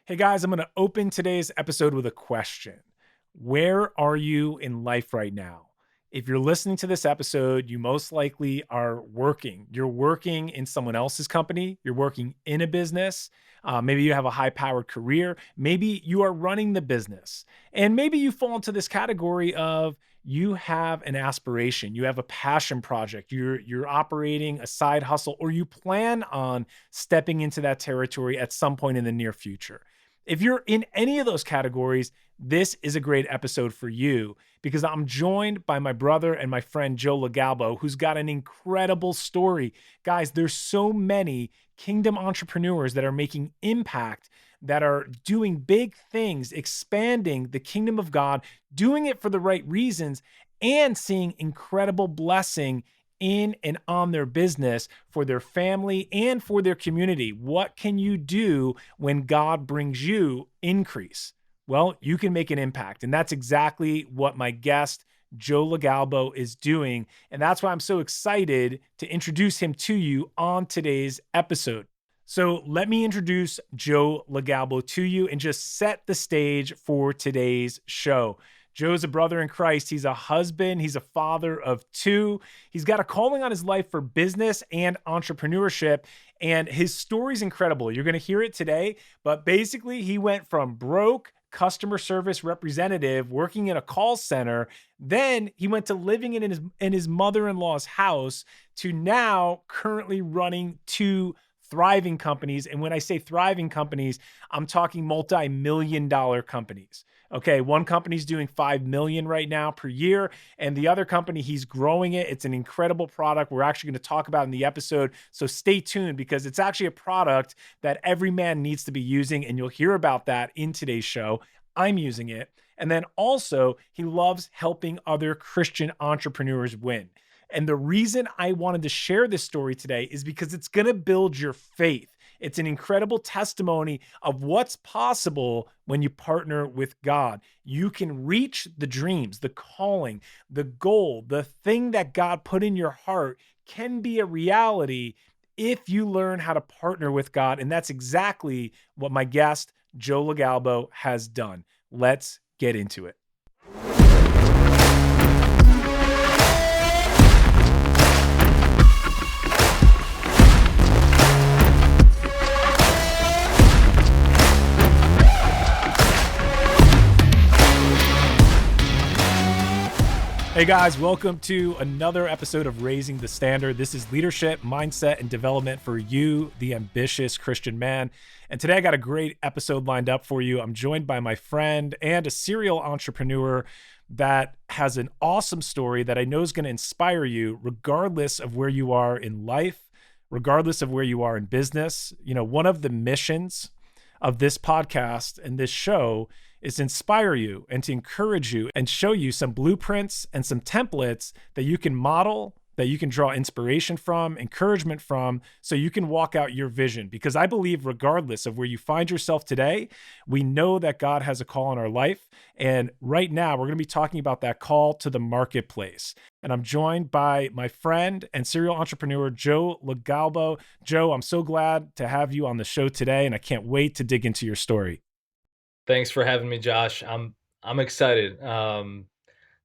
Hey guys, I'm going to open today's episode with a question. Where are you in life right now? If you're listening to this episode, you most likely are working. You're working in someone else's company, you're working in a business. Maybe you have a high powered career. Maybe you are running the business. And maybe you fall into this category of you have an aspiration, you have a passion project, you're operating a side hustle, or you plan on stepping into that territory at some point in the near future. If you're in any of those categories, this is a great episode for you because I'm joined by my brother and my friend Joe LoGalbo, who's got an incredible story. Guys, there's so many kingdom entrepreneurs that are making impact, that are doing big things, expanding the kingdom of God, doing it for the right reasons, and seeing incredible blessing in and on their business, for their family, and for their community. What can you do when God brings you increase? Well, you can make an impact. And that's exactly what my guest, Joe LoGalbo, is doing. And that's why I'm so excited to introduce him to you on today's episode. So let me introduce Joe LoGalbo to you and just set the stage for today's show. Joe's a brother in Christ. He's a husband. He's a father of two. He's got a calling on his life for business and entrepreneurship. And his story's incredible. You're going to hear it today. But basically, he went from broke customer service representative working in a call center. Then he went to living in his mother-in-law's house to now currently running two thriving companies. And when I say thriving companies, I'm talking multi-million dollar companies. Okay, one company's doing 5 million right now per year, and the other company, he's growing it. It's an incredible product we're actually going to talk about in the episode. So stay tuned because it's actually a product that every man needs to be using, and you'll hear about that in today's show. I'm using it. And then also, he loves helping other Christian entrepreneurs win. And the reason I wanted to share this story today is because it's going to build your faith. It's an incredible testimony of what's possible when you partner with God. You can reach the dreams, the calling, the goal, the thing that God put in your heart can be a reality if you learn how to partner with God. And that's exactly what my guest, Joe LoGalbo, has done. Let's get into it. Hey guys, welcome to another episode of Raising the Standard. This is leadership, mindset, and development for you, the ambitious Christian man. And today I got a great episode lined up for you. I'm joined by my friend and a serial entrepreneur that has an awesome story that I know is going to inspire you regardless of where you are in life, regardless of where you are in business. You know, one of the missions of this podcast and this show is to inspire you and to encourage you and show you some blueprints and some templates that you can model, that you can draw inspiration from, encouragement from, so you can walk out your vision. Because I believe regardless of where you find yourself today, we know that God has a call in our life. And right now we're going to be talking about that call to the marketplace. And I'm joined by my friend and serial entrepreneur, Joe LoGalbo. Joe, I'm so glad to have you on the show today, and I can't wait to dig into your story. Thanks for having me, Josh. I'm excited. The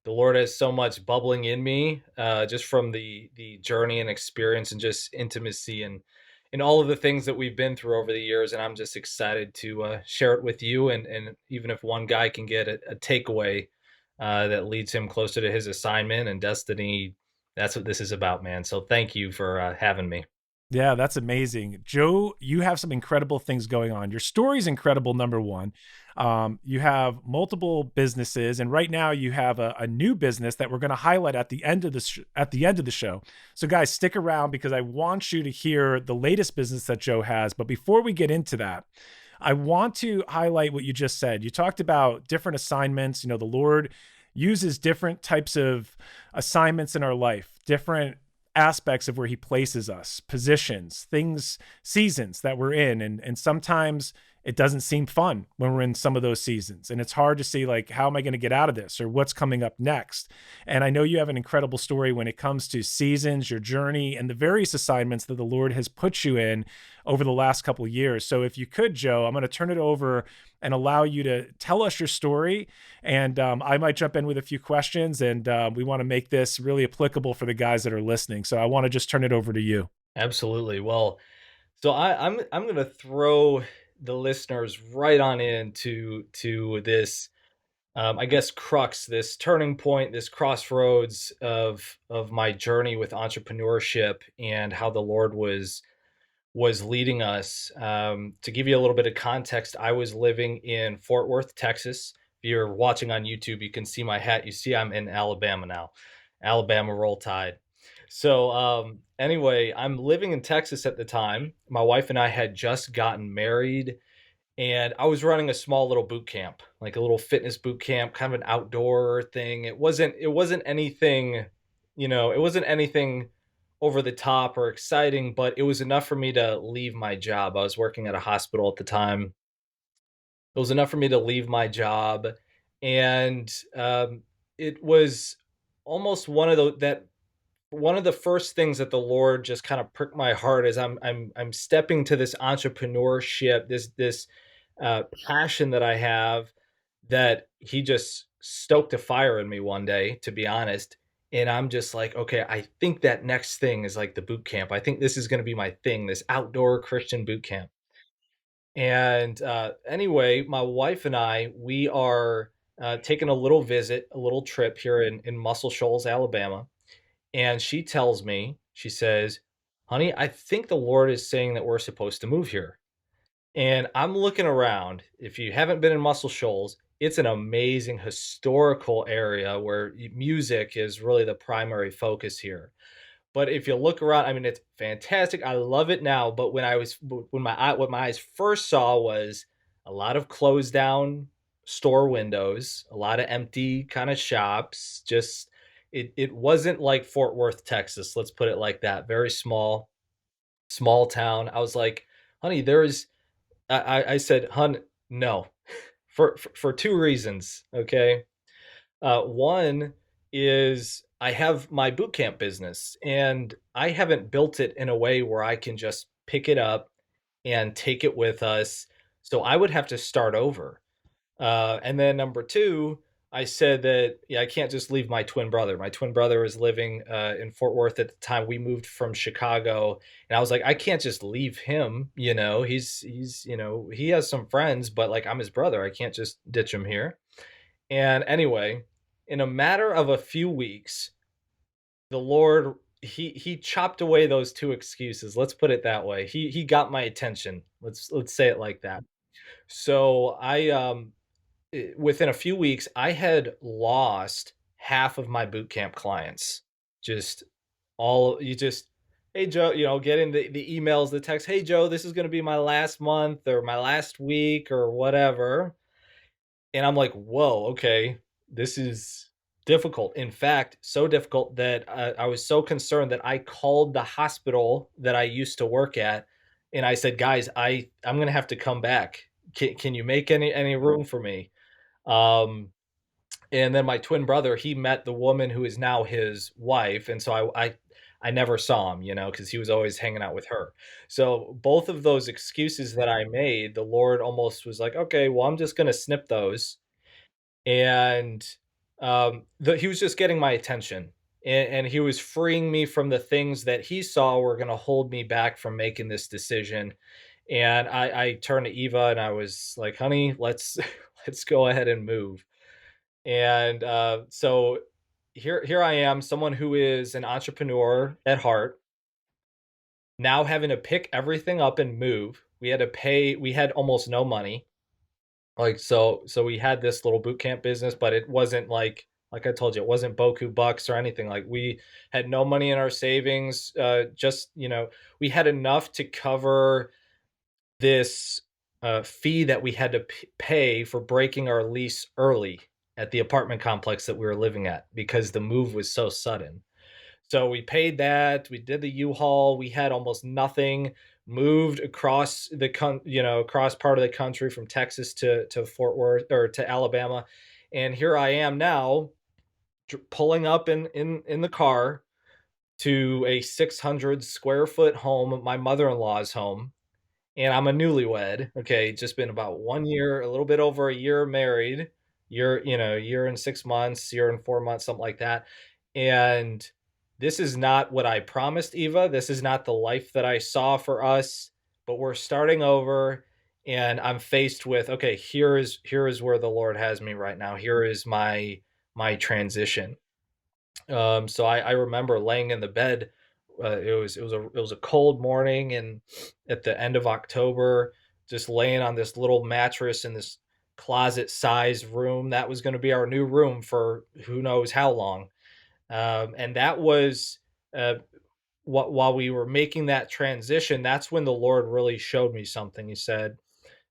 Lord has so much bubbling in me, just from the journey and experience and just intimacy and all of the things that we've been through over the years. And I'm just excited to share it with you. And even if one guy can get a takeaway that leads him closer to his assignment and destiny, that's what this is about, man. So thank you for having me. Yeah, that's amazing. Joe, you have some incredible things going on. Your story's incredible, number one. You have multiple businesses, and right now you have a new business that we're going to highlight at the end of the show. So guys, stick around because I want you to hear the latest business that Joe has. But before we get into that, I want to highlight what you just said. You talked about different assignments. You know, the Lord uses different types of assignments in our life, different aspects of where he places us, positions, things, seasons that we're in. And sometimes it doesn't seem fun when we're in some of those seasons. And it's hard to see, like, how am I going to get out of this or what's coming up next? And I know you have an incredible story when it comes to seasons, your journey, and the various assignments that the Lord has put you in over the last couple of years. So if you could, Joe, I'm going to turn it over and allow you to tell us your story. And I might jump in with a few questions. And we want to make this really applicable for the guys that are listening. So I want to just turn it over to you. Absolutely. Well, so I'm gonna throw the listeners right on into to this I guess crux, this turning point, this crossroads of my journey with entrepreneurship and how the Lord was leading us. To give you a little bit of context, I was living in Fort Worth, Texas. If you're watching on YouTube, you can see my hat. You see I'm in Alabama now. Alabama Roll Tide. So anyway, I'm living in Texas at the time. My wife and I had just gotten married, and I was running a small little boot camp, like a little fitness boot camp, kind of an outdoor thing. It wasn't anything, it wasn't anything over the top or exciting, but it was enough for me to leave my job. I was working at a hospital at the time. It was enough for me to leave my job, and it was almost one of the first things that the Lord just kind of pricked my heart as I'm stepping to this entrepreneurship, this passion that I have, that He just stoked a fire in me one day, to be honest. And I'm just like, okay, I think that next thing is like the boot camp. I think this is going to be my thing, this outdoor Christian boot camp. And anyway, my wife and we are taking a little visit, a little trip here in Muscle Shoals, Alabama. And she tells me, she says, honey, I think the Lord is saying that we're supposed to move here. And I'm looking around. If you haven't been in Muscle Shoals, it's an amazing historical area where music is really the primary focus here. But if you look around, I mean, it's fantastic. I love it now. But what my eyes first saw was a lot of closed down store windows, a lot of empty kind of shops. Just it wasn't like Fort Worth, Texas. Let's put it like that. Very small town. I was like, honey, I said, hun, no, for two reasons. Okay. One is I have my boot camp business, and I haven't built it in a way where I can just pick it up and take it with us. So I would have to start over. And then number two, I said that, yeah, I can't just leave my twin brother. My twin brother was living in Fort Worth at the time. We moved from Chicago, and I was like, I can't just leave him. He has some friends, but like I'm his brother. I can't just ditch him here. And anyway, in a matter of a few weeks, the Lord he chopped away those two excuses. Let's put it that way. He got my attention. Let's say it like that. So within a few weeks, I had lost half of my boot camp clients. Just all you just hey Joe, getting the emails, the text, hey Joe, this is gonna be my last month or my last week or whatever. And I'm like, "Whoa, okay, this is difficult." In fact, so difficult that I was so concerned that I called the hospital that I used to work at, and I said, "Guys, I'm gonna have to come back. Can you make any room for me?" Um, and then my twin brother, he met the woman who is now his wife, and so I never saw him, because he was always hanging out with her. So both of those excuses that I made, the Lord almost was like, "Okay, well, I'm just gonna snip those." And he was just getting my attention, and he was freeing me from the things that he saw were going to hold me back from making this decision. And I turned to Eva and I was like, honey, let's let's go ahead and move. And so here I am, someone who is an entrepreneur at heart, now having to pick everything up and move. We had almost no money. Like, so we had this little boot camp business, but it wasn't like I told you, it wasn't Boku bucks or anything. Like, we had no money in our savings. Just, we had enough to cover this fee that we had to pay for breaking our lease early at the apartment complex that we were living at because the move was so sudden. So we paid that. We did the U-Haul. We had almost nothing. moved across across part of the country from Texas to Fort Worth or to Alabama, and here I am now pulling up in the car to a 600 square foot home, my mother-in-law's home, and I'm a newlywed. Okay, just been about 1 year, a little bit over a year married, year and 6 months, year and 4 months, something like that. And this is not what I promised Eva. This is not the life that I saw for us, but we're starting over and I'm faced with, okay, here is where the Lord has me right now. Here is my transition. So I remember laying in the bed. It was a cold morning, and at the end of October, just laying on this little mattress in this closet-sized room that was going to be our new room for who knows how long. And that was uh, while we were making that transition. That's when the Lord really showed me something. He said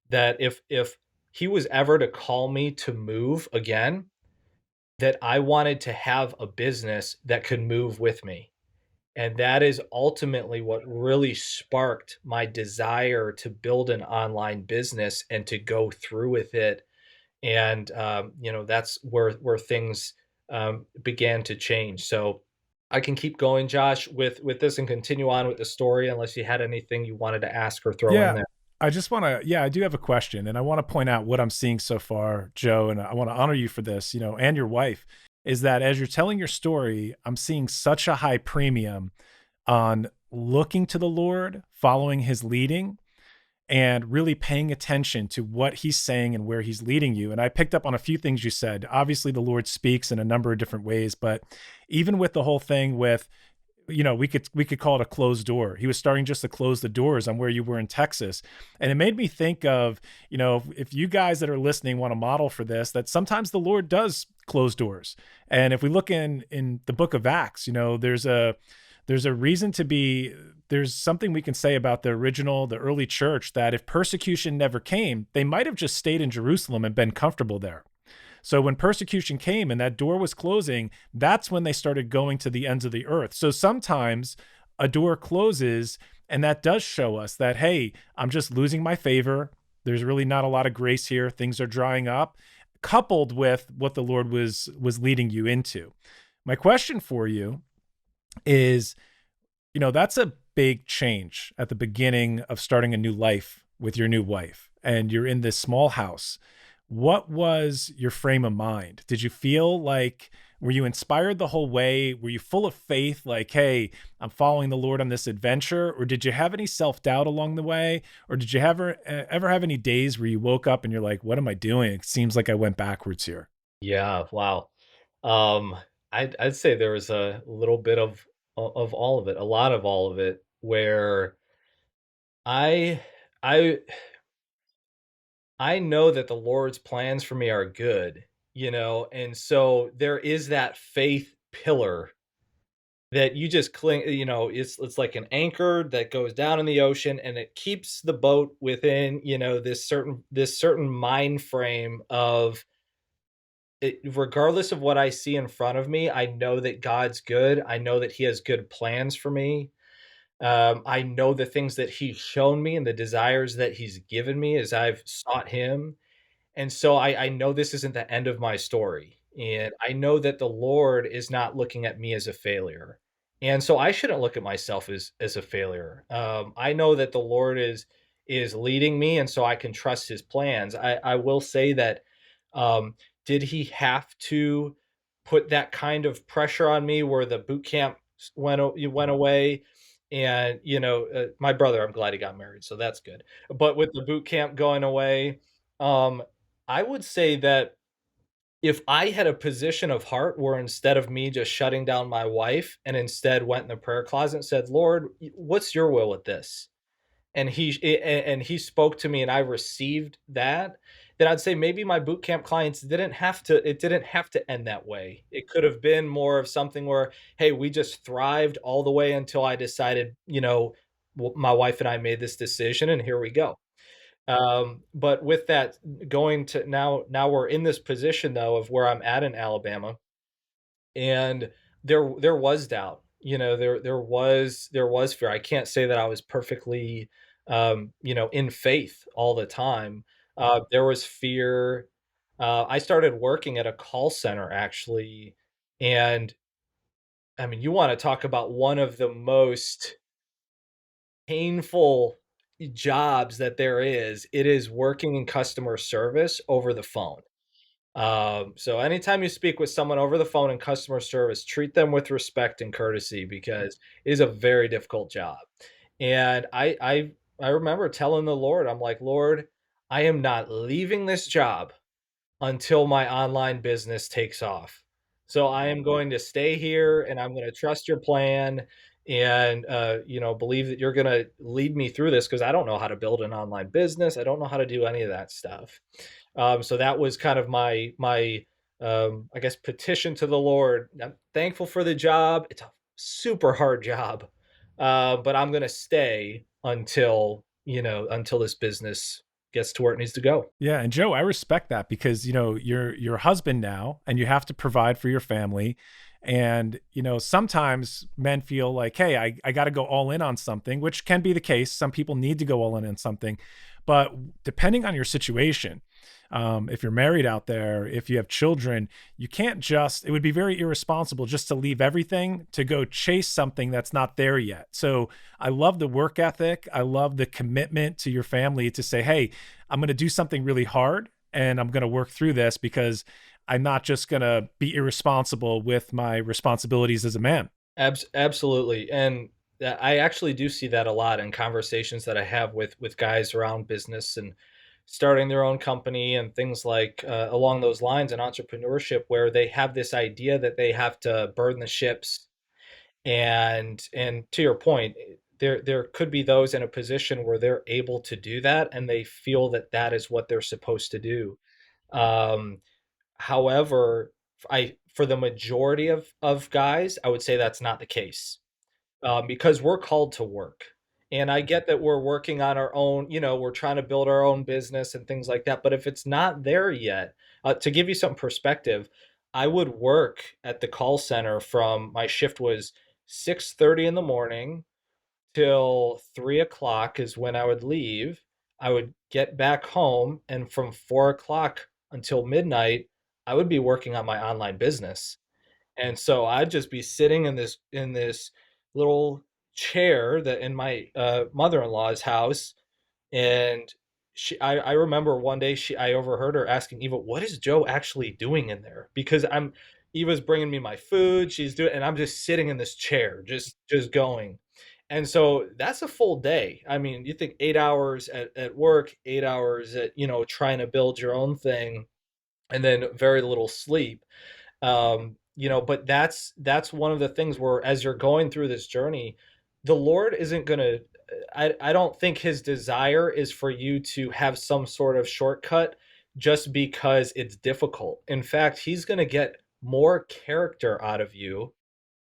that if He was ever to call me to move again, that I wanted to have a business that could move with me. And that is ultimately what really sparked my desire to build an online business and to go through with it. And that's where things began to change. So I can keep going, Josh, with this and continue on with the story, unless you had anything you wanted to ask or throw in Yeah. there. I do have a question, and I want to point out what I'm seeing so far, Joe, and I want to honor you for this, and your wife, is that as you're telling your story, I'm seeing such a high premium on looking to the Lord, following his leading, and really paying attention to what he's saying and where he's leading you. And I picked up on a few things you said. Obviously, the Lord speaks in a number of different ways, but even with the whole thing with, we could call it a closed door. He was starting just to close the doors on where you were in Texas. And it made me think of, if you guys that are listening want to model for this, that sometimes the Lord does close doors. And if we look in the book of Acts, there's a reason to be, there's something we can say about the early church, that if persecution never came, they might have just stayed in Jerusalem and been comfortable there. So when persecution came and that door was closing, that's when they started going to the ends of the earth. So sometimes a door closes, and that does show us that, hey, I'm just losing my favor. There's really not a lot of grace here. Things are drying up, coupled with what the Lord was leading you into. My question for you is, that's a big change at the beginning of starting a new life with your new wife, and you're in this small house. What was your frame of mind? Did you feel like, were you inspired the whole way? Were you full of faith, like, hey, I'm following the Lord on this adventure? Or did you have any self-doubt along the way? Or did you ever have any days where you woke up and you're like, what am I doing? It seems like I went backwards here. Yeah, wow. Um, I'd say there was a little bit of all of it, a lot of all of it, where I I I know that the Lord's plans for me are good, and so there is that faith pillar that you just cling, it's like an anchor that goes down in the ocean and it keeps the boat within, this certain mind frame of it. Regardless of what I see in front of me, I know that God's good. I know that He has good plans for me. I know the things that He's shown me and the desires that He's given me as I've sought Him. And so I know this isn't the end of my story. And I know that the Lord is not looking at me as a failure. And so I shouldn't look at myself as a failure. I know that the Lord is leading me, and so I can trust His plans. I will say that, did He have to put that kind of pressure on me where the boot camp went away? And my brother, I'm glad he got married, so that's good. But with the boot camp going away, um, I would say that if I had a position of heart where instead of me just shutting down my wife and instead went in the prayer closet and said, "Lord, what's your will with this?" And he spoke to me and I received that, then I'd say maybe my boot camp clients didn't have to end that way. It could have been more of something where, hey, we just thrived all the way until I decided, my wife and I made this decision and here we go. But with that, going to now we're in this position though of where I'm at in Alabama, and there was doubt. There was fear. I can't say that I was perfectly in faith all the time. There was fear. I started working at a call center actually, and I mean, you want to talk about one of the most painful jobs that there is. It is working in customer service over the phone. So anytime you speak with someone over the phone in customer service, treat them with respect and courtesy because it is a very difficult job. And I remember telling the Lord, I'm like, Lord, I am not leaving this job until my online business takes off. So I am going to stay here and I'm going to trust your plan and believe that you're going to lead me through this because I don't know how to build an online business. I don't know how to do any of that stuff. So that was kind of my I guess petition to the Lord. I'm thankful for the job. It's a super hard job, but I'm going to stay until this business gets to where it needs to go. Yeah, and Joe, I respect that because, you're a husband now and you have to provide for your family. And, sometimes men feel like, hey, I got to go all in on something, which can be the case. Some people need to go all in on something. But depending on your situation, if you're married out there, if you have children, you can't just, it would be very irresponsible just to leave everything to go chase something that's not there yet. So I love the work ethic. I love the commitment to your family to say, hey, I'm going to do something really hard and I'm going to work through this because I'm not just going to be irresponsible with my responsibilities as a man. Absolutely, and I actually do see that a lot in conversations that I have with guys around business and starting their own company and things like along those lines in entrepreneurship, where they have this idea that they have to burn the ships. And to your point, there could be those in a position where they're able to do that, and they feel that that is what they're supposed to do. Um, However, I for the majority of guys, I would say that's not the case, because we're called to work. And I get that we're working on our own, we're trying to build our own business and things like that. But if it's not there yet, to give you some perspective, I would work at the call center from my shift was 6:30 in the morning till 3 o'clock is when I would leave. I would get back home, and from 4 o'clock until midnight, I would be working on my online business. And so I'd just be sitting in this little chair that in my mother-in-law's house, and I remember one day I overheard her asking Eva, "What is Joe actually doing in there?" Because Eva's bringing me my food, she's doing, and I'm just sitting in this chair, just going. And so that's a full day. I mean, you think 8 hours at work, 8 hours at trying to build your own thing, and then very little sleep. But that's one of the things where as you're going through this journey, the Lord isn't going to, I don't think his desire is for you to have some sort of shortcut just because it's difficult. In fact, he's going to get more character out of you.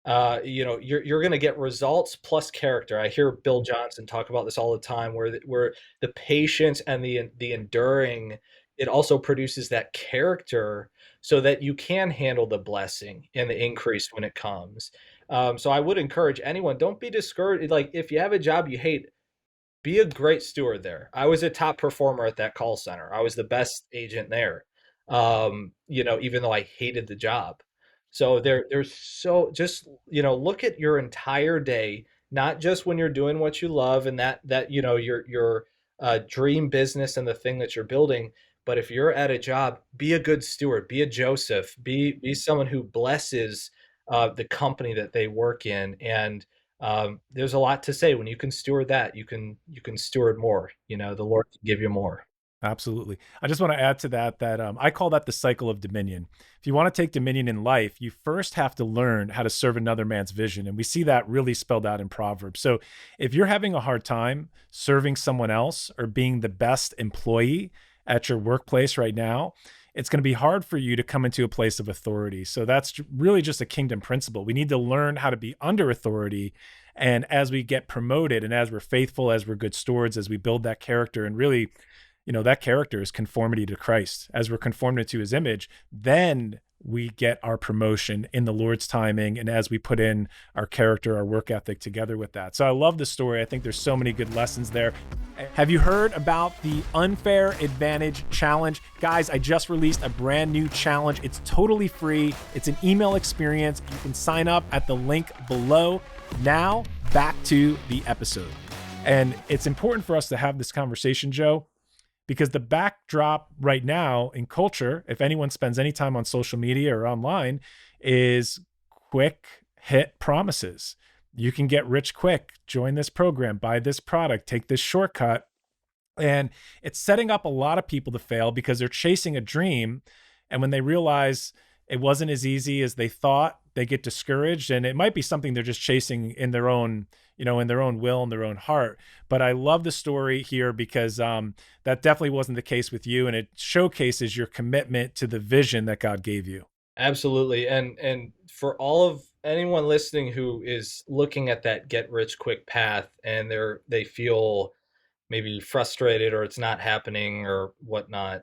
You're going to get results plus character. I hear Bill Johnson talk about this all the time, where the patience and the enduring, it also produces that character so that you can handle the blessing and the increase when it comes. So I would encourage anyone, don't be discouraged. Like if you have a job you hate, be a great steward there. I was a top performer at that call center. I was the best agent there. Even though I hated the job. So there's so just, look at your entire day, not just when you're doing what you love and that your dream business and the thing that you're building, but if you're at a job, be a good steward, be a Joseph, be someone who blesses the company that they work in. And there's a lot to say when you can steward that, you can steward more. The Lord can give you more. Absolutely. I just want to add to that I call that the cycle of dominion. If you want to take dominion in life, you first have to learn how to serve another man's vision. And we see that really spelled out in Proverbs. So if you're having a hard time serving someone else or being the best employee at your workplace right now, it's going to be hard for you to come into a place of authority. So that's really just a kingdom principle. We need to learn how to be under authority. And as we get promoted and as we're faithful, as we're good stewards, as we build that character and really, that character is conformity to Christ. As we're conformed to his image, then we get our promotion in the Lord's timing and as we put in our character, our work ethic together with that. So I love the story. I think there's so many good lessons there. Have you heard about the Unfair Advantage Challenge? Guys, I just released a brand new challenge. It's totally free. It's an email experience. You can sign up at the link below. Now, back to the episode. And it's important for us to have this conversation, Joe, because the backdrop right now in culture, if anyone spends any time on social media or online, is quick hit promises. You can get rich quick, join this program, buy this product, take this shortcut. And it's setting up a lot of people to fail because they're chasing a dream. And when they realize it wasn't as easy as they thought, they get discouraged. And it might be something they're just chasing in their own, in their own will and their own heart. But I love the story here because that definitely wasn't the case with you. And it showcases your commitment to the vision that God gave you. Absolutely. And for all of anyone listening who is looking at that get rich quick path and they feel maybe frustrated or it's not happening or whatnot,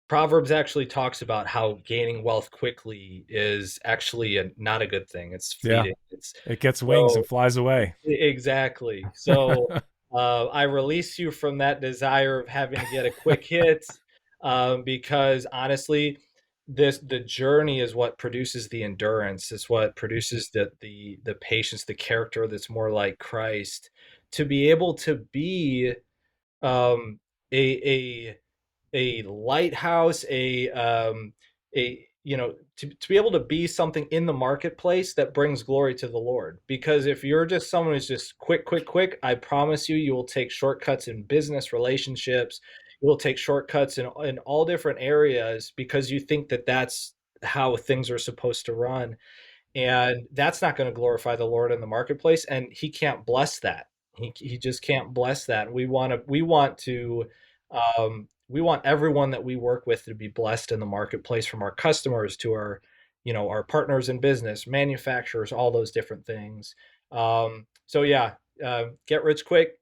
Proverbs actually talks about how gaining wealth quickly is actually not a good thing. It's Yeah. fleeting. It's It gets wings and so flies away. exactly. So I release you from that desire of having to get a quick hit, because honestly, the journey is what produces the endurance. It's what produces the patience, the character that's more like Christ. To be able to be um, a a lighthouse, to be able to be something in the marketplace that brings glory to the Lord. Because if you're just someone who's just quick, quick, quick, I promise you, you will take shortcuts in business relationships. You will take shortcuts in all different areas because you think that that's how things are supposed to run, and that's not going to glorify the Lord in the marketplace, and He can't bless that. He just can't bless that. We want everyone that we work with to be blessed in the marketplace, from our customers to our partners in business, manufacturers, all those different things. So yeah, get rich quick,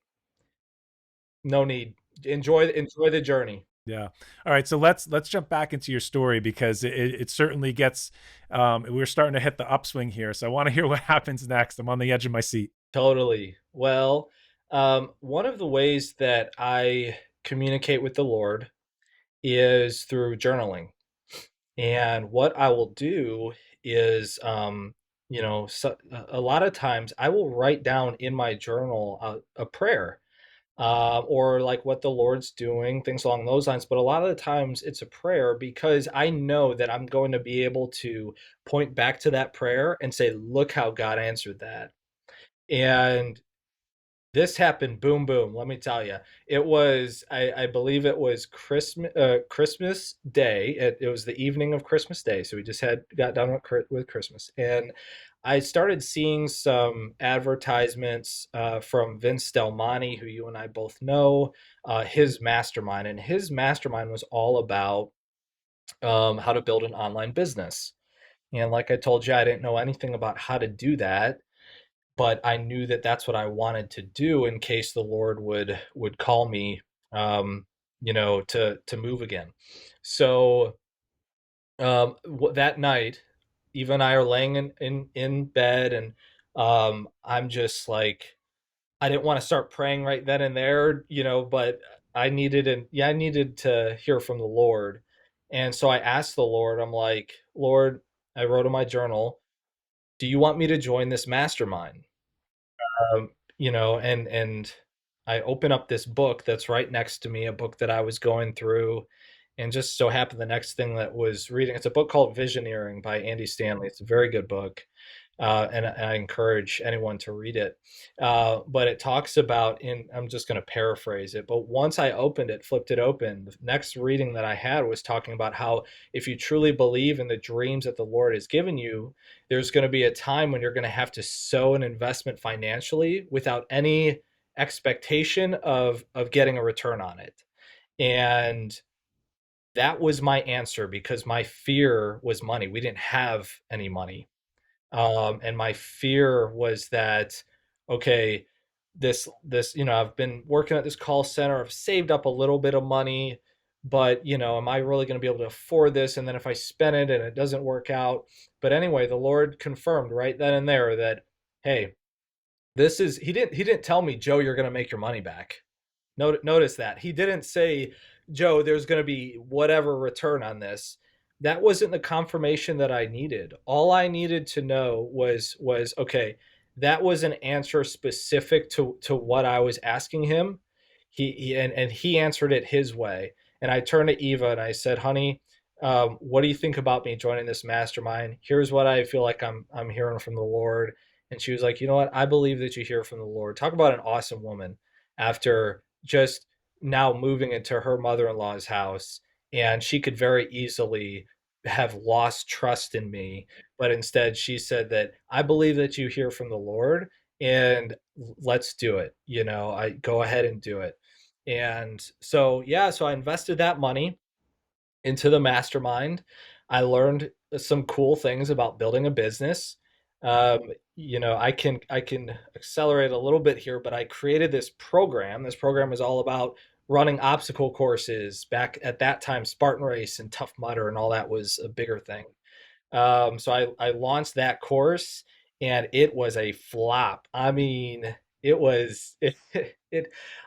no need. Enjoy the journey. Yeah. All right. So let's jump back into your story because it certainly gets we're starting to hit the upswing here. So I want to hear what happens next. I'm on the edge of my seat. Totally. Well, one of the ways that I communicate with the Lord is through journaling. And what I will do is, a lot of times I will write down in my journal a prayer, or like what the Lord's doing, things along those lines. But a lot of the times it's a prayer because I know that I'm going to be able to point back to that prayer and say, look how God answered that. And this happened, boom, boom. Let me tell you, I believe it was Christmas Day. It was the evening of Christmas Day, so we just had got done with Christmas, and I started seeing some advertisements from Vince Del Monte, who you and I both know, his mastermind, and his mastermind was all about how to build an online business. And like I told you, I didn't know anything about how to do that, but I knew that that's what I wanted to do in case the Lord would call me, to move again. So that night, Eva and I are laying in bed, and I'm just like, I didn't want to start praying right then and there, but I needed to hear from the Lord, and so I asked the Lord. I'm like, Lord, I wrote in my journal, do you want me to join this mastermind? And I open up this book that's right next to me, a book that I was going through, and just so happened the next thing that was reading, it's a book called Visioneering by Andy Stanley. It's a very good book, and I encourage anyone to read it. But it talks about, I'm just going to paraphrase it, but once I opened it, flipped it open, the next reading that I had was talking about how if you truly believe in the dreams that the Lord has given you, there's going to be a time when you're going to have to sow an investment financially without any expectation of getting a return on it. And that was my answer because my fear was money. We didn't have any money. And my fear was that, okay, I've been working at this call center. I've saved up a little bit of money, but am I really going to be able to afford this? And then if I spend it and it doesn't work out. But anyway, the Lord confirmed right then and there that, hey, he didn't tell me, Joe, you're going to make your money back. Notice that he didn't say, Joe, there's going to be whatever return on this. That wasn't the confirmation that I needed. All I needed to know was okay. That was an answer specific to what I was asking him. And he answered it his way. And I turned to Eva and I said, "Honey, what do you think about me joining this mastermind? Here's what I feel like I'm hearing from the Lord." And she was like, "You know what? I believe that you hear from the Lord." Talk about an awesome woman after just now moving into her mother-in-law's house, and she could very easily have lost trust in me, but instead she said that, I believe that you hear from the Lord, and let's do it. I go ahead and do it. And so yeah, so I invested that money into the mastermind. I learned some cool things about building a business. Um, I can accelerate a little bit here, but I created this program. This program is all about running obstacle courses. Back at that time, Spartan Race and Tough Mudder and all that was a bigger thing. So I launched that course and it was a flop. I mean, it was it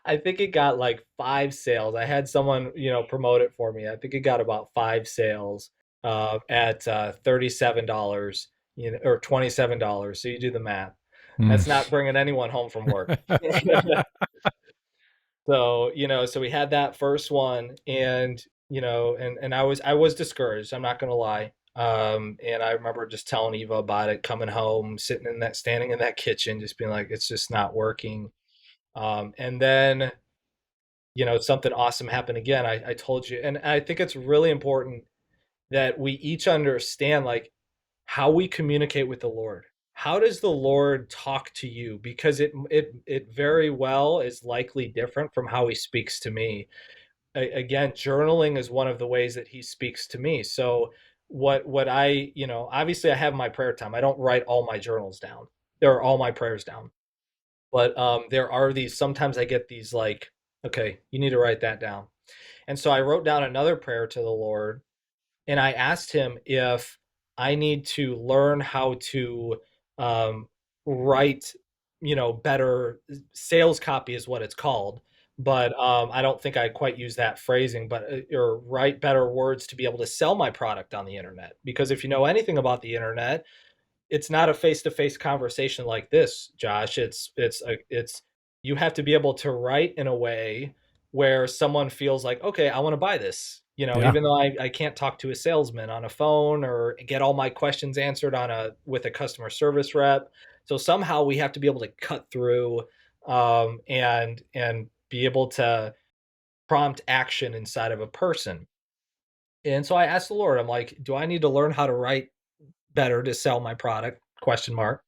I think it got like 5 sales. I had someone, promote it for me. I think it got about 5 sales at $37, or $27. So you do the math. Mm. That's not bringing anyone home from work. So we had that first one, and I was discouraged. I'm not gonna lie. And I remember just telling Eva about it, coming home, standing in that kitchen, just being like, it's just not working. And then something awesome happened again. I told you, and I think it's really important that we each understand like how we communicate with the Lord. How does the Lord talk to you? Because it very well is likely different from how he speaks to me. Again, journaling is one of the ways that he speaks to me. So what I, obviously I have my prayer time. I don't write all my journals down. There are all my prayers down. But there are these, sometimes I get these like, okay, you need to write that down. And so I wrote down another prayer to the Lord, and I asked him if I need to learn how to um, write, better sales copy is what it's called. But I don't think I quite use that phrasing, but or write better words to be able to sell my product on the internet. Because if you know anything about the internet, it's not a face-to-face conversation like this, Josh. It's you have to be able to write in a way where someone feels like, okay, I want to buy this. Yeah. Even though I can't talk to a salesman on a phone or get all my questions answered with a customer service rep. So somehow we have to be able to cut through and be able to prompt action inside of a person. And so I asked the Lord, I'm like, do I need to learn how to write better to sell my product? Question mark.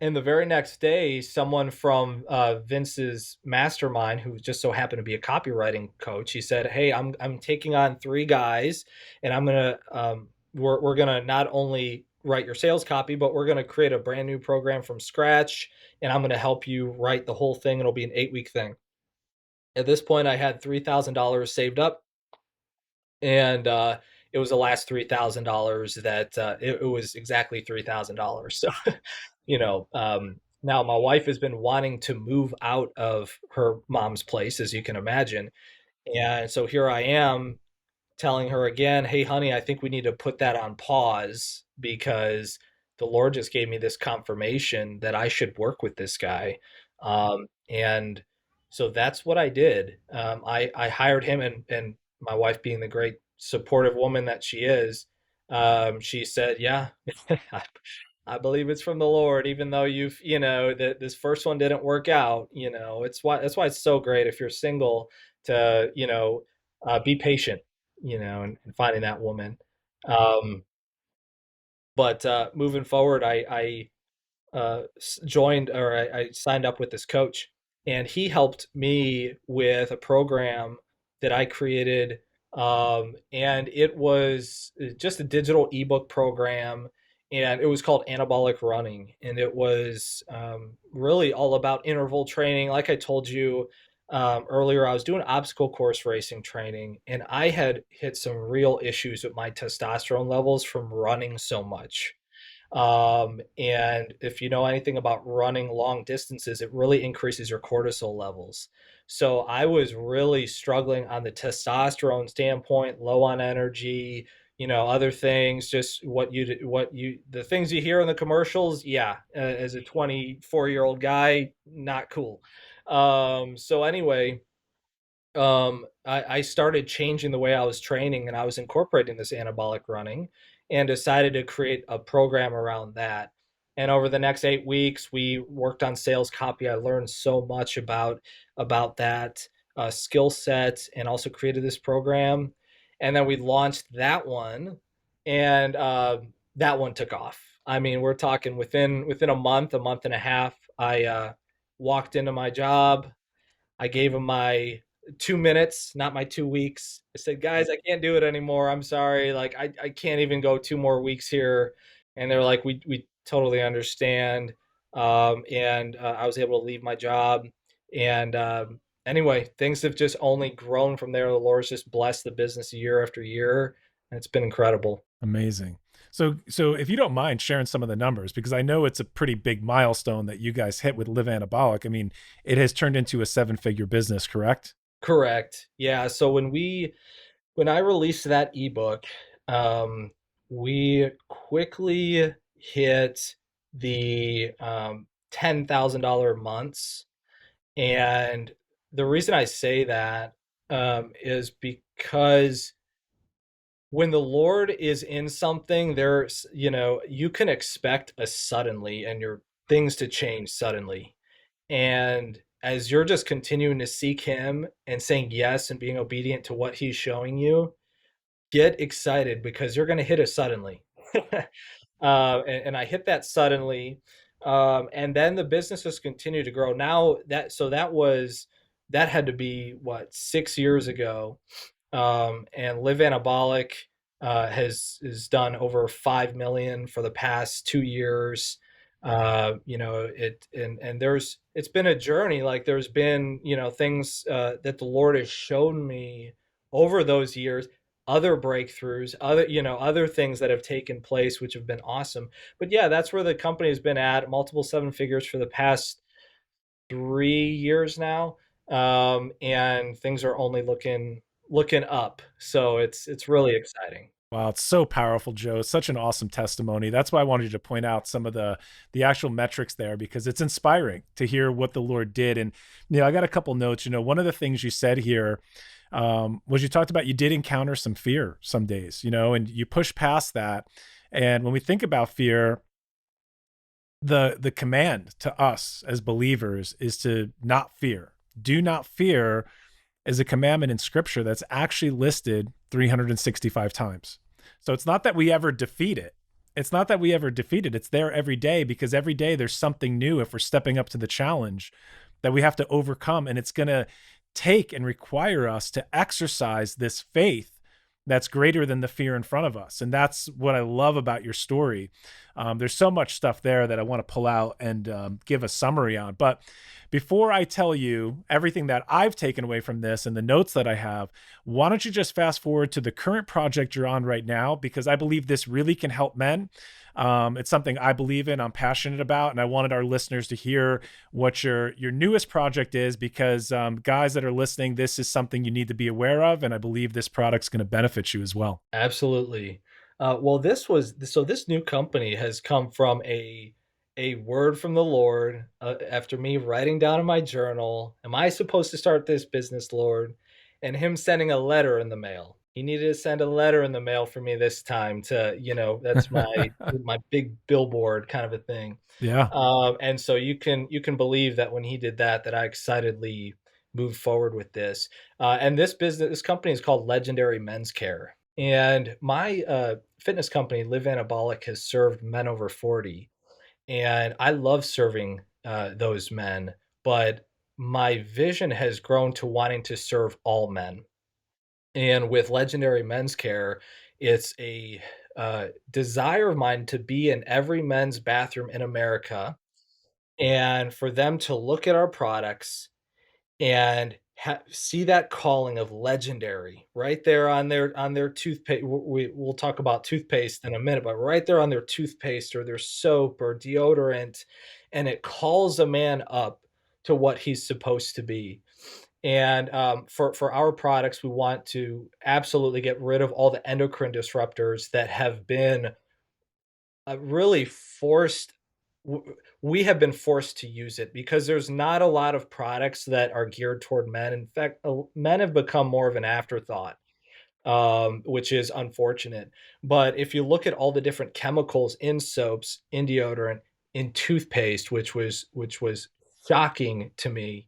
And the very next day, someone from Vince's mastermind, who just so happened to be a copywriting coach, he said, "Hey, I'm taking on 3 guys, and we're gonna not only write your sales copy, but we're gonna create a brand new program from scratch, and I'm gonna help you write the whole thing. It'll be an 8 week thing." At this point, I had $3,000 saved up, and it was the last $3,000 that it was exactly $3,000. So now my wife has been wanting to move out of her mom's place, as you can imagine. And so here I am telling her again, hey, honey, I think we need to put that on pause because the Lord just gave me this confirmation that I should work with this guy. And so that's what I did. I hired him, and my wife, being the great supportive woman that she is, she said, yeah, I believe it's from the Lord, even though that this first one didn't work out. That's why it's so great if you're single to, be patient, and finding that woman. Um, but moving forward, joined, or I signed up with this coach, and he helped me with a program that I created. And it was just a digital ebook program, and it was called Anabolic Running. And it was really all about interval training. Like I told you, earlier, I was doing obstacle course racing training, and I had hit some real issues with my testosterone levels from running so much. And if you know anything about running long distances, it really increases your cortisol levels. So I was really struggling on the testosterone standpoint, low on energy, other things, just the things you hear in the commercials. Yeah, as a 24-year-old guy, not cool. So anyway, I started changing the way I was training and I was incorporating this anabolic running and decided to create a program around that. And over the next 8 weeks, we worked on sales copy. I learned so much about that skill set and also created this program. And then we launched that one, and that one took off. I mean, we're talking within a month and a half. I walked into my job. I gave him my 2 minutes, not my 2 weeks. I said, guys, I can't do it anymore. I'm sorry. Like, I can't even go 2 more weeks here. And they're like, we totally understand. And I was able to leave my job. And anyway, things have just only grown from there. The Lord's just blessed the business year after year. And it's been incredible. Amazing. So if you don't mind sharing some of the numbers, because I know it's a pretty big milestone that you guys hit with Live Anabolic. I mean, it has turned into a seven-figure business, correct? Correct. Yeah. So when I released that ebook, um, we quickly hit the $10,000 months. And the reason I say that is because when the Lord is in something, you can expect a suddenly and your things to change suddenly. And as you're just continuing to seek Him and saying yes and being obedient to what He's showing you, get excited because you're going to hit it suddenly. And I hit that suddenly. And then the business has continued to grow. Now that had to be what, 6 years ago. And Live Anabolic has done over 5 million for the past 2 years. And it's been a journey. Like, there's been things that the Lord has shown me over those years, other breakthroughs, other things that have taken place, which have been awesome. But yeah, that's where the company has been at, multiple seven figures for the past 3 years now. And things are only looking up. So it's really exciting. Wow, it's so powerful, Joe. It's such an awesome testimony. That's why I wanted you to point out some of the actual metrics there, because it's inspiring to hear what the Lord did. And I got a couple notes. One of the things you said here was you talked about you did encounter some fear some days, and you push past that. And when we think about fear, the command to us as believers is to not fear. Do not fear is a commandment in scripture that's actually listed 365 times. So it's not that we ever defeat it. It's not that we ever defeat it. It's there every day, because every day there's something new if we're stepping up to the challenge that we have to overcome. And it's going to take and require us to exercise this faith that's greater than the fear in front of us. And that's what I love about your story. There's so much stuff there that I want to pull out and give a summary on. But before I tell you everything that I've taken away from this and the notes that I have, why don't you just fast forward to the current project you're on right now? Because I believe this really can help men. It's something I believe in, I'm passionate about, and I wanted our listeners to hear what your newest project is, because guys that are listening, this is something you need to be aware of, and I believe this product's going to benefit you as well. Absolutely. Well, this new company has come from a word from the Lord after me writing down in my journal, "Am I supposed to start this business, Lord?" And Him sending a letter in the mail. He needed to send a letter in the mail for me this time to, that's my big billboard kind of a thing. Yeah. And so you can believe that when He did that, that I excitedly moved forward with this. And this company is called Legendary Men's Care. And my fitness company, Live Anabolic, has served men over 40. And I love serving those men, but my vision has grown to wanting to serve all men. And with Legendary Men's Care, it's a desire of mine to be in every men's bathroom in America and for them to look at our products and see that calling of legendary right there on their toothpaste. We'll talk about toothpaste in a minute, but right there on their toothpaste or their soap or deodorant, and it calls a man up to what he's supposed to be. And for our products, we want to absolutely get rid of all the endocrine disruptors that have been really forced. We have been forced to use it because there's not a lot of products that are geared toward men. In fact, men have become more of an afterthought, which is unfortunate. But if you look at all the different chemicals in soaps, in deodorant, in toothpaste, which was shocking to me,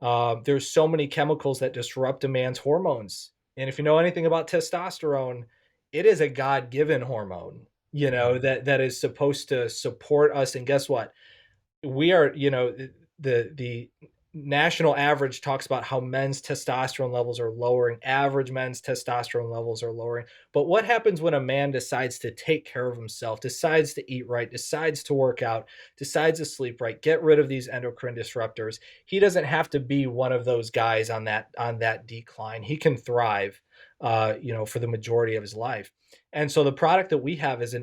there's so many chemicals that disrupt a man's hormones. And if you know anything about testosterone, it is a God-given hormone, that is supposed to support us. And guess what? We are, the national average talks about how men's testosterone levels are lowering, average men's testosterone levels are lowering. But what happens when a man decides to take care of himself, decides to eat right, decides to work out, decides to sleep right, get rid of these endocrine disruptors? He doesn't have to be one of those guys on that decline. He can thrive, for the majority of his life. And so the product that we have is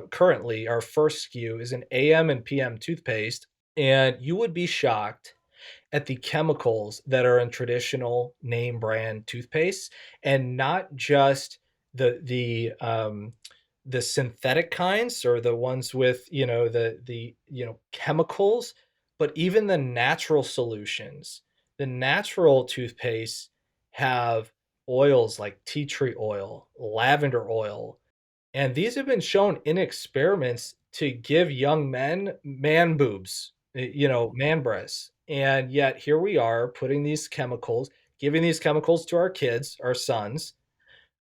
currently our first SKU is an AM and PM toothpaste, and you would be shocked at the chemicals that are in traditional name brand toothpaste, and not just the synthetic kinds or the ones with, the chemicals, but even the natural solutions. The natural toothpaste have oils like tea tree oil, lavender oil, and these have been shown in experiments to give young men man boobs, man breasts. And yet here we are putting these chemicals, giving these chemicals to our kids, our sons,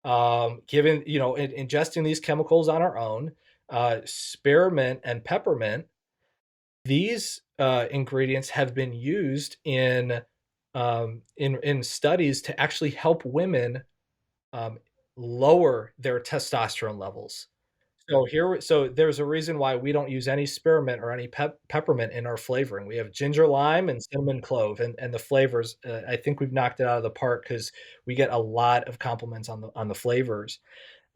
giving, ingesting these chemicals on our own. Spearmint and peppermint, these ingredients have been used in studies to actually help women um, lower their testosterone levels. So there's a reason why we don't use any spearmint or any peppermint in our flavoring. We have ginger lime and cinnamon clove, and the flavors, I think we've knocked it out of the park because we get a lot of compliments on the flavors.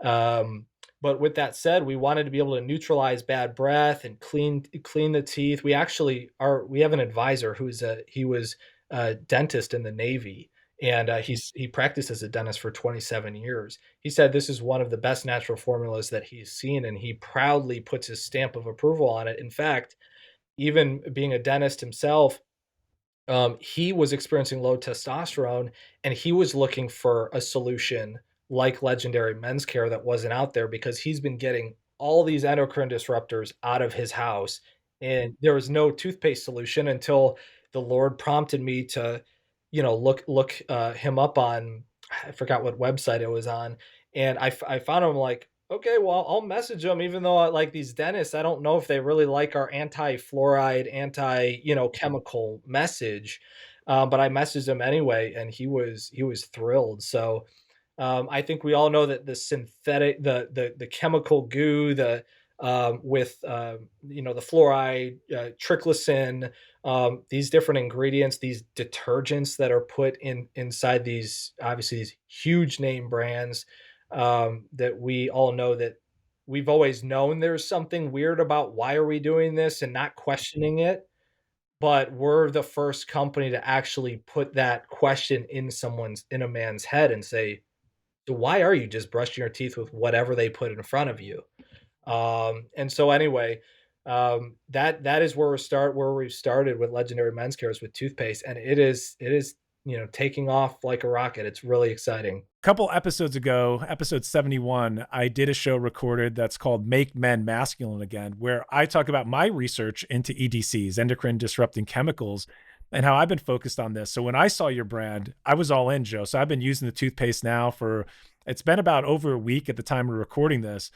Um, but with that said, we wanted to be able to neutralize bad breath and clean the teeth. We have an advisor he was a dentist in the Navy, and he practiced as a dentist for 27 years. He said this is one of the best natural formulas that he's seen, and he proudly puts his stamp of approval on it. In fact, even being a dentist himself, he was experiencing low testosterone, and he was looking for a solution like Legendary Men's Care that wasn't out there because he's been getting all these endocrine disruptors out of his house, and there was no toothpaste solution until the Lord prompted me to, look him up on, I forgot what website it was on, and I found him like, okay, well, I'll message them even though I like these dentists. I don't know if they really like our anti-fluoride, chemical message. But I messaged him anyway, and he was thrilled. So I think we all know that the synthetic, the chemical goo, with the fluoride, triclosan, these different ingredients, these detergents that are put inside these, obviously these huge name brands, that we all know that we've always known there's something weird about why are we doing this and not questioning it, but we're the first company to actually put that question in a man's head and say, so why are you just brushing your teeth with whatever they put in front of you? And so anyway, that is where we've started with Legendary Men's Cares with toothpaste, and it is taking off like a rocket. It's really exciting. Couple episodes ago, episode 71, I did a show recorded that's called Make Men Masculine Again, where I talk about my research into EDCs, endocrine disrupting chemicals, and how I've been focused on this. So when I saw your brand, I was all in, Joe. So I've been using the toothpaste now it's been about over a week at the time of recording this,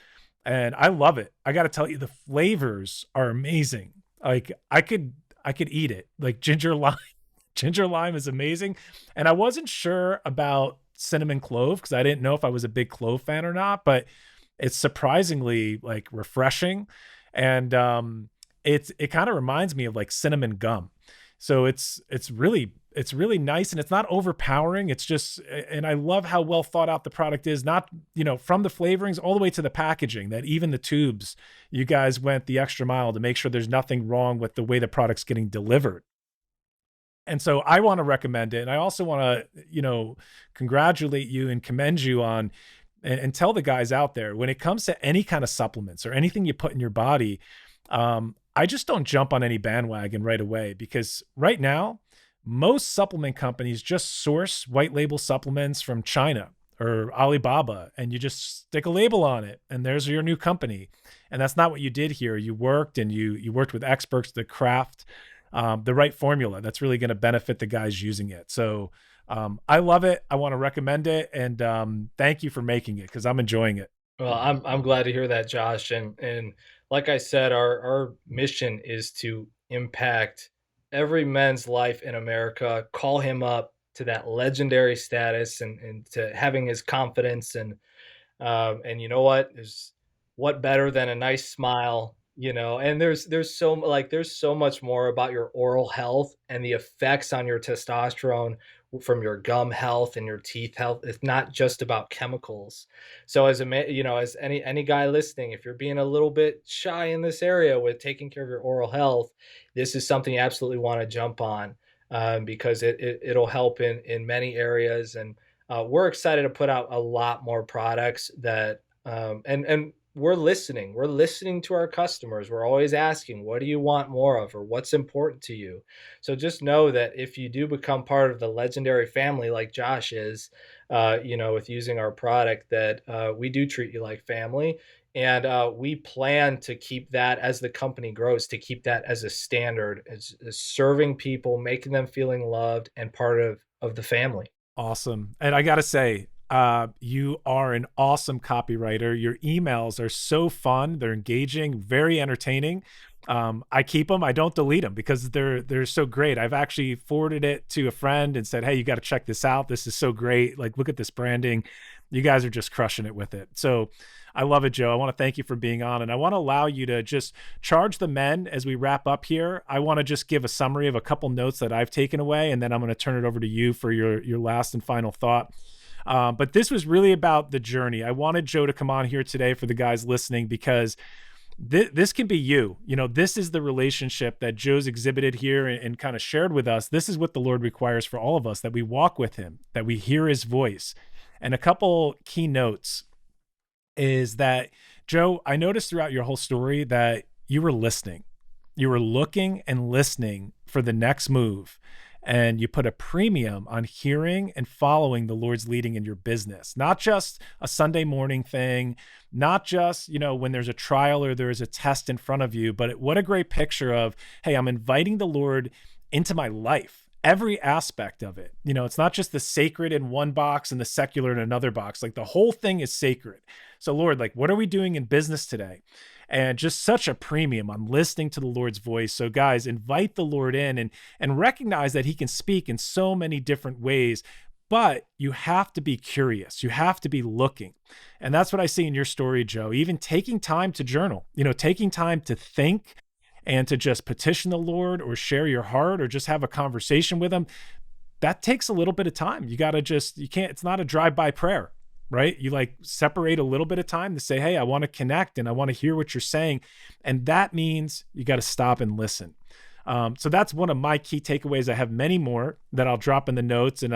and I love it. I got to tell you, the flavors are amazing. Like I could eat it. Like ginger lime, ginger lime is amazing. And I wasn't sure about cinnamon clove because I didn't know if I was a big clove fan or not, but it's surprisingly like refreshing. And it kind of reminds me of like cinnamon gum. So it's really it's really nice and it's not overpowering. It's just, and I love how well thought out the product is, not, from the flavorings all the way to the packaging, that even the tubes, you guys went the extra mile to make sure there's nothing wrong with the way the product's getting delivered. And so I want to recommend it. And I also want to, congratulate you and commend you on and tell the guys out there when it comes to any kind of supplements or anything you put in your body, I just don't jump on any bandwagon right away because right now, most supplement companies just source white label supplements from China or Alibaba, and you just stick a label on it, and there's your new company. And that's not what you did here. You worked and you worked with experts to craft the right formula that's really going to benefit the guys using it. So I love it. I want to recommend it, and thank you for making it because I'm enjoying it. Well, I'm glad to hear that, Josh. And like I said, our mission is to impact every man's life in America, call him up to that legendary status and to having his confidence and you know what? There's what better than a nice smile, you know? And there's so much more about your oral health and the effects on your testosterone from your gum health and your teeth health. It's not just about chemicals. So as a man, as any guy listening, if you're being a little bit shy in this area with taking care of your oral health, this is something you absolutely want to jump on because it'll help in many areas and we're excited to put out a lot more products that and we're listening. We're listening to our customers. We're always asking, what do you want more of or what's important to you? So just know that if you do become part of the legendary family like Josh is, with using our product, that we do treat you like family. And we plan to keep that as the company grows, to keep that as a standard, as serving people, making them feeling loved and part of the family. Awesome. And I got to say, you are an awesome copywriter. Your emails are so fun. They're engaging, very entertaining. I keep them. I don't delete them because they're so great. I've actually forwarded it to a friend and said, "Hey, you got to check this out. This is so great. Like, look at this branding. You guys are just crushing it with it." So I love it, Joe. I want to thank you for being on, and I want to allow you to just charge the men as we wrap up here. I want to just give a summary of a couple notes that I've taken away, and then I'm going to turn it over to you for your last and final thought. But this was really about the journey. I wanted Joe to come on here today for the guys listening because this can be you. This is the relationship that Joe's exhibited here and kind of shared with us. This is what the Lord requires for all of us, that we walk with him, that we hear his voice. And a couple key notes is that, Joe, I noticed throughout your whole story that you were listening. You were looking and listening for the next move. And you put a premium on hearing and following the Lord's leading in your business, not just a Sunday morning thing, not just, when there's a trial or there's a test in front of you, but what a great picture of, hey, I'm inviting the Lord into my life, every aspect of it. It's not just the sacred in one box and the secular in another box. Like the whole thing is sacred. So Lord, like, what are we doing in business today? And just such a premium on listening to the Lord's voice. So guys, invite the Lord in and recognize that he can speak in so many different ways, but you have to be curious. You have to be looking. And that's what I see in your story, Joe, even taking time to journal, taking time to think and to just petition the Lord or share your heart or just have a conversation with him. That takes a little bit of time. You can't, it's not a drive-by prayer, right? You like separate a little bit of time to say, hey, I want to connect and I want to hear what you're saying. And that means you got to stop and listen. So that's one of my key takeaways. I have many more that I'll drop in the notes, and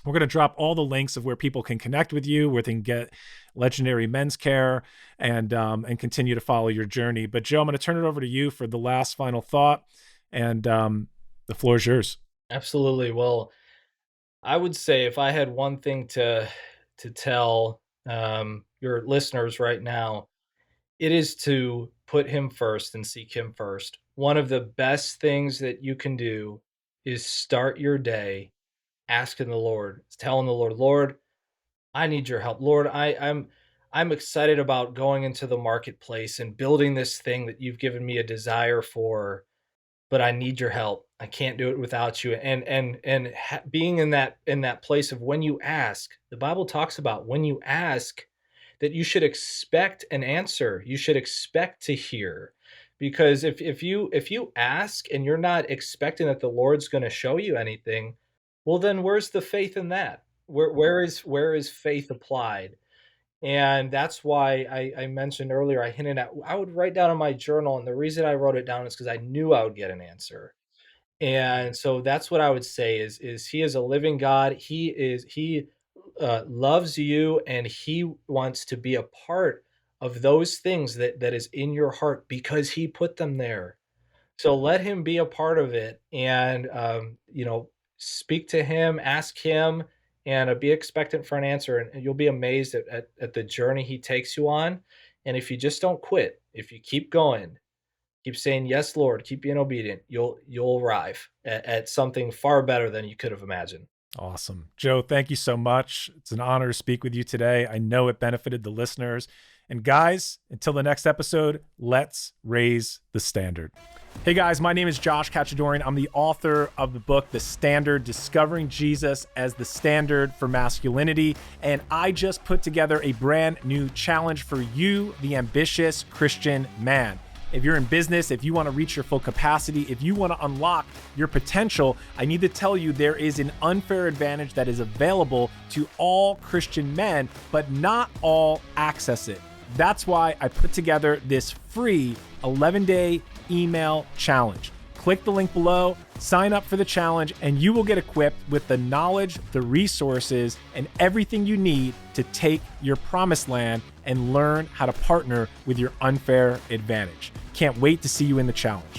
we're going to drop all the links of where people can connect with you, where they can get Legendary Men's Care and continue to follow your journey. But Joe, I'm going to turn it over to you for the last final thought, and the floor is yours. Absolutely. Well, I would say if I had one thing to tell your listeners right now, it is to put him first and seek him first. One of the best things that you can do is start your day asking the Lord, telling the Lord, Lord, I need your help. Lord, I'm excited about going into the marketplace and building this thing that you've given me a desire for, but I need your help. I can't do it without you. And being in that place of when you ask, the Bible talks about when you ask that you should expect an answer. You should expect to hear Because if you ask and you're not expecting that the Lord's going to show you anything, well, then where's the faith in that? Where is faith applied? And that's why I mentioned earlier, I hinted at, I would write down in my journal, and the reason I wrote it down is because I knew I would get an answer. And so that's what I would say is he is a living God. He loves you, and he wants to be a part of those things that is in your heart because he put them there. So let him be a part of it, and speak to him, ask him, and be expectant for an answer, and you'll be amazed at the journey he takes you on. And if you just don't quit, if you keep going, keep saying yes, Lord, keep being obedient, you'll arrive at something far better than you could have imagined. Awesome. Joe, thank you so much. It's an honor to speak with you today. I know it benefited the listeners. And guys, until the next episode, let's raise the standard. Hey guys, my name is Josh Cachadorian. I'm the author of the book, The Standard, Discovering Jesus as the Standard for Masculinity. And I just put together a brand new challenge for you, the ambitious Christian man. If you're in business, if you want to reach your full capacity, if you want to unlock your potential, I need to tell you there is an unfair advantage that is available to all Christian men, but not all access it. That's why I put together this free 11-day email challenge. Click the link below, sign up for the challenge, and you will get equipped with the knowledge, the resources, and everything you need to take your promised land and learn how to partner with your unfair advantage. Can't wait to see you in the challenge.